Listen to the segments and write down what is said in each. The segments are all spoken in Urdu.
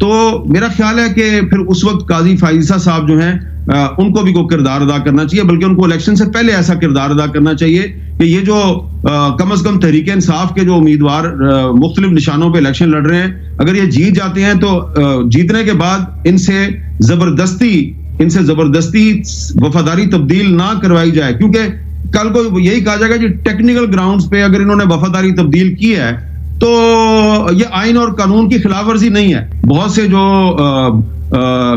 تو میرا خیال ہے کہ پھر اس وقت قاضی فائزہ صاحب جو ہیں ان کو بھی کوئی کردار ادا کرنا چاہیے، بلکہ ان کو الیکشن سے پہلے ایسا کردار ادا کرنا چاہیے کہ یہ جو کم از کم تحریک انصاف کے جو امیدوار مختلف نشانوں پہ الیکشن لڑ رہے ہیں، اگر یہ جیت جاتے ہیں تو جیتنے کے بعد ان سے زبردستی وفاداری تبدیل نہ کروائی جائے، کیونکہ کل کو یہی کہا جائے گا جی ٹیکنیکل گراؤنڈز پہ اگر انہوں نے وفاداری تبدیل کی ہے تو یہ آئین اور قانون کی خلاف ورزی نہیں ہے۔ بہت سے جو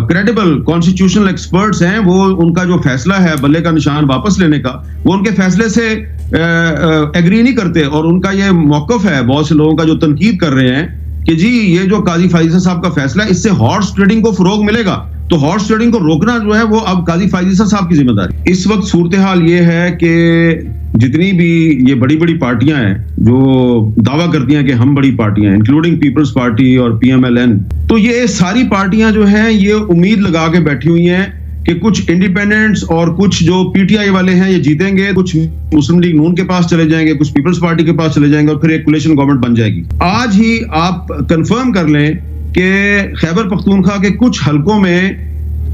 کریڈیبل کانسٹیٹیوشنل ایکسپرٹس ہیں، وہ ان کا جو فیصلہ ہے بلے کا نشان واپس لینے کا، وہ ان کے فیصلے سے ایگری نہیں کرتے، اور ان کا یہ موقف ہے بہت سے لوگوں کا جو تنقید کر رہے ہیں کہ جی یہ جو قاضی فائزہ صاحب کا فیصلہ ہے اس سے ہارس ٹریڈنگ کو فروغ ملے گا، تو ہارس ٹریڈنگ کو روکنا جو ہے وہ اب قاضی فائزہ صاحب کی ذمہ داری۔ اس وقت صورتحال یہ ہے کہ جتنی بھی یہ بڑی بڑی پارٹیاں ہیں جو دعویٰ کرتی ہیں کہ ہم بڑی پارٹیاں ہیں، انکلوڈنگ پیپلز پارٹی اور پی ایم ایل این، تو یہ ساری پارٹیاں جو ہیں یہ امید لگا کے بیٹھی ہوئی ہیں کہ کچھ انڈیپینڈنٹس اور کچھ جو پی ٹی آئی والے ہیں یہ جیتیں گے، کچھ مسلم لیگ نون کے پاس چلے جائیں گے، کچھ پیپلز پارٹی کے پاس چلے جائیں گے، اور پھر ایک کولیشن گورنمنٹ بن جائے گی۔ آج ہی آپ کنفرم کر لیں کہ خیبر پختونخوا کے کچھ حلقوں میں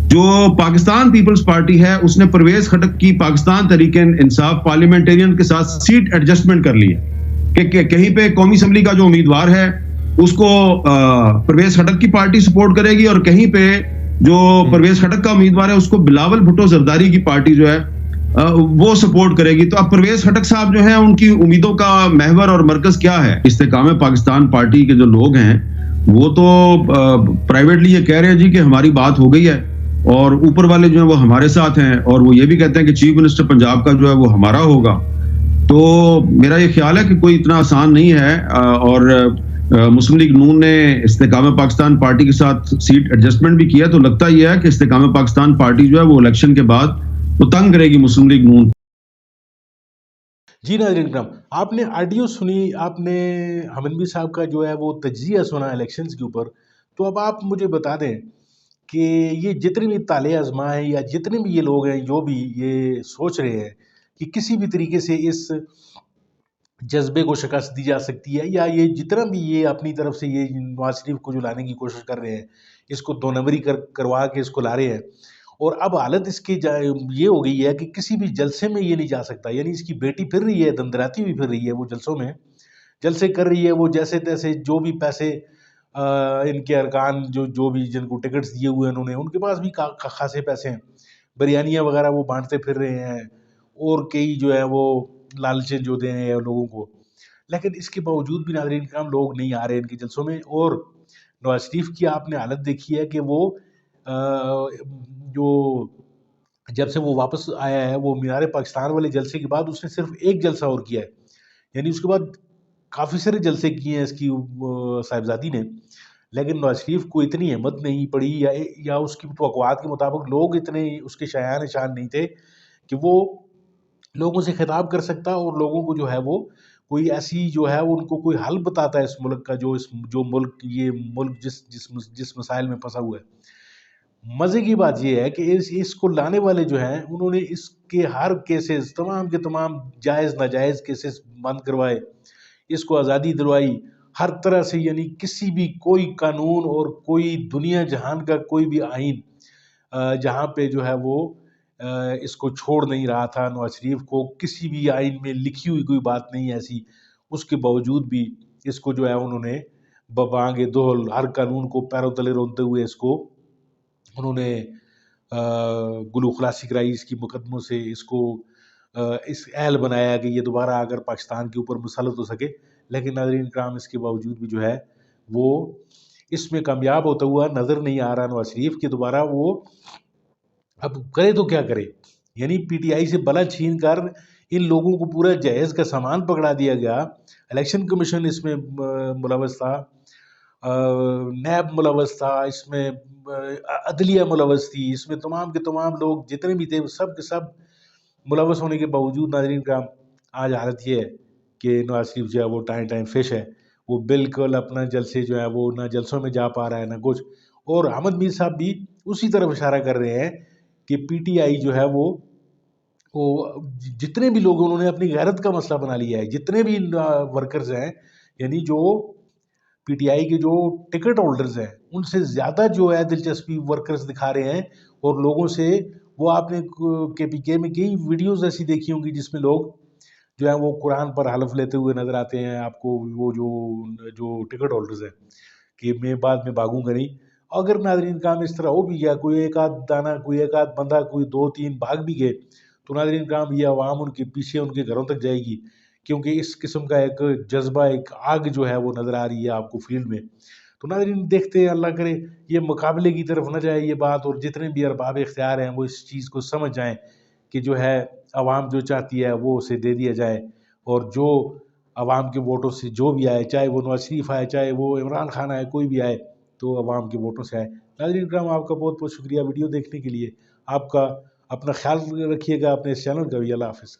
جو پاکستان پیپلز پارٹی ہے اس نے پرویز خٹک کی پاکستان تحریک انصاف پارلیمنٹرین کے ساتھ سیٹ ایڈجسٹمنٹ کر لی ہے کہ کہیں پہ قومی اسمبلی کا جو امیدوار ہے اس کو پرویز خٹک کی پارٹی سپورٹ کرے گی، اور کہیں پہ جو پرویز خٹک کا امیدوار ہے اس کو بلاول بھٹو زرداری کی پارٹی جو ہے وہ سپورٹ کرے گی۔ تو اب پرویز خٹک صاحب جو ہیں ان کی امیدوں کا محور اور مرکز کیا ہے؟ استحکام پاکستان پارٹی کے جو لوگ ہیں وہ تو پرائیویٹلی یہ کہہ رہے ہیں جی کہ ہماری بات ہو گئی ہے، اور اوپر والے جو ہیں وہ ہمارے ساتھ ہیں، اور وہ یہ بھی کہتے ہیں کہ چیف منسٹر پنجاب کا جو ہے وہ ہمارا ہوگا۔ تو میرا یہ خیال ہے کہ کوئی اتنا آسان نہیں ہے، اور مسلم لیگ نون نے استحکام پاکستان پارٹی کے ساتھ سیٹ ایڈجسٹمنٹ بھی کیا، تو لگتا یہ ہے کہ استحکام پاکستان پارٹی جو ہے وہ الیکشن کے بعد وہ تنگ کرے گی مسلم لیگ نون۔ جی ناظرین کرام، آپ نے آڈیو سنی، آپ نے حمنوی صاحب کا جو ہے وہ تجزیہ سنا الیکشنز کے اوپر، تو اب آپ مجھے بتا دیں کہ یہ جتنے بھی طالع ازما ہیں یا جتنے بھی یہ لوگ ہیں جو بھی یہ سوچ رہے ہیں کہ کسی بھی طریقے سے اس جذبے کو شکست دی جا سکتی ہے، یا یہ جتنا بھی یہ اپنی طرف سے یہ نواز شریف کو جو لانے کی کوشش کر رہے ہیں، اس کو دو نمبری کروا کے اس کو لا رہے ہیں، اور اب حالت اس کی یہ ہو گئی ہے کہ کسی بھی جلسے میں یہ نہیں جا سکتا، یعنی اس کی بیٹی پھر رہی ہے، دندراتی ہوئی پھر رہی ہے، وہ جلسوں میں جلسے کر رہی ہے، وہ جیسے تیسے جو بھی پیسے ان کے ارکان جو بھی جن کو ٹکٹس دیے ہوئے ہیں انہوں نے، ان کے پاس بھی خاصے پیسے ہیں، بریانیاں وغیرہ وہ بانٹتے پھر رہے ہیں، اور کئی جو ہے وہ لالچیں جو دے ہیں لوگوں کو، لیکن اس کے باوجود بھی ناظرین کرام لوگ نہیں آ رہے ان کے جلسوں میں۔ اور نواز شریف کی آپ نے حالت دیکھی ہے کہ وہ جو جب سے وہ واپس آیا ہے، وہ مینار پاکستان والے جلسے کے بعد اس نے صرف ایک جلسہ اور کیا ہے، یعنی اس کے بعد کافی سارے جلسے کیے ہیں اس کی صاحبزادی نے، لیکن نواز شریف کو اتنی ہمت نہیں پڑی، یا اس کی توقعات کے مطابق لوگ اتنے اس کے شایان نشان نہیں تھے کہ وہ لوگوں سے خطاب کر سکتا، اور لوگوں کو جو ہے وہ کوئی ایسی جو ہے ان کو کوئی حل بتاتا ہے اس ملک کا، جو ملک جس مسائل میں پھنسا ہوا ہے۔ مزے کی بات یہ ہے کہ اس کو لانے والے جو ہیں انہوں نے اس کے ہر کیسز، تمام کے تمام جائز ناجائز کیسز بند کروائے، اس کو آزادی دلوائی ہر طرح سے، یعنی کسی بھی کوئی قانون اور کوئی دنیا جہان کا کوئی بھی آئین جہاں پہ جو ہے وہ اس کو چھوڑ نہیں رہا تھا نواز شریف کو، کسی بھی آئین میں لکھی ہوئی کوئی بات نہیں ایسی، اس کے باوجود بھی اس کو جو ہے انہوں نے ببانگ دہل ہر قانون کو پیروں تلے رونتے ہوئے اس کو انہوں نے گلو خلاصی کرائی، اس کی مقدموں سے اس کو اس اہل بنایا کہ یہ دوبارہ اگر پاکستان کے اوپر مسلط ہو سکے، لیکن ناظرین کرام اس کے باوجود بھی جو ہے وہ اس میں کامیاب ہوتا ہوا نظر نہیں آ رہا نواز شریف کہ دوبارہ وہ اب کرے تو کیا کرے، یعنی پی ٹی آئی سے بلا چھین کر ان لوگوں کو پورا جہیز کا سامان پکڑا دیا گیا، الیکشن کمیشن اس میں ملوث تھا، نیب ملوث تھا، اس میں عدلیہ ملوث تھی، اس میں تمام کے تمام لوگ جتنے بھی تھے سب کے سب ملوث ہونے کے باوجود ناظرین کرام آج حالت یہ ہے کہ نواز شریف جو ہے وہ ٹائم فش ہے، وہ بالکل اپنا جلسے جو ہے وہ نہ جلسوں میں جا پا رہا ہے نہ کچھ، اور احمد میر صاحب بھی اسی طرف اشارہ کر رہے ہیں کہ پی ٹی آئی جو ہے وہ جتنے بھی لوگ انہوں نے اپنی غیرت کا مسئلہ بنا لیا ہے، جتنے بھی ورکرز ہیں، یعنی جو PTI کے جو ٹکٹ ہولڈرز ہیں ان سے زیادہ جو ہے دلچسپی ورکرز دکھا رہے ہیں اور لوگوں سے وہ آپ نے KPK میں کئی ویڈیوز ایسی دیکھی ہوں گی جس میں لوگ جو ہے وہ قرآن پر حلف لیتے ہوئے نظر آتے ہیں آپ کو، وہ جو ٹکٹ ہولڈرز ہیں کہ میں بعد میں بھاگوں گا نہیں. اگر ناظرین کام اس طرح ہو بھی گیا، کوئی ایک آدھ دانہ، کوئی ایک آدھ بندہ، کوئی 2-3 بھاگ بھی گئے، تو ناظرین کرام یہ عوام ان کے پیچھے ان کے گھروں تک جائے گی، کیونکہ اس قسم کا ایک جذبہ، ایک آگ جو ہے وہ نظر آ رہی ہے آپ کو فیلڈ میں. تو ناظرین دیکھتے ہیں، اللہ کرے یہ مقابلے کی طرف نہ جائے یہ بات، اور جتنے بھی ارباب اختیار ہیں وہ اس چیز کو سمجھ جائیں کہ جو ہے عوام جو چاہتی ہے وہ اسے دے دیا جائے، اور جو عوام کے ووٹوں سے جو بھی آئے، چاہے وہ نواز شریف آئے، چاہے وہ عمران خان آئے، کوئی بھی آئے تو عوام کے ووٹوں سے آئے. ناظرین کرام آپ کا بہت بہت شکریہ ویڈیو دیکھنے کے لیے. آپ کا اپنا خیال رکھیے گا، اپنے اس چینل کا بھی. اللہ حافظ.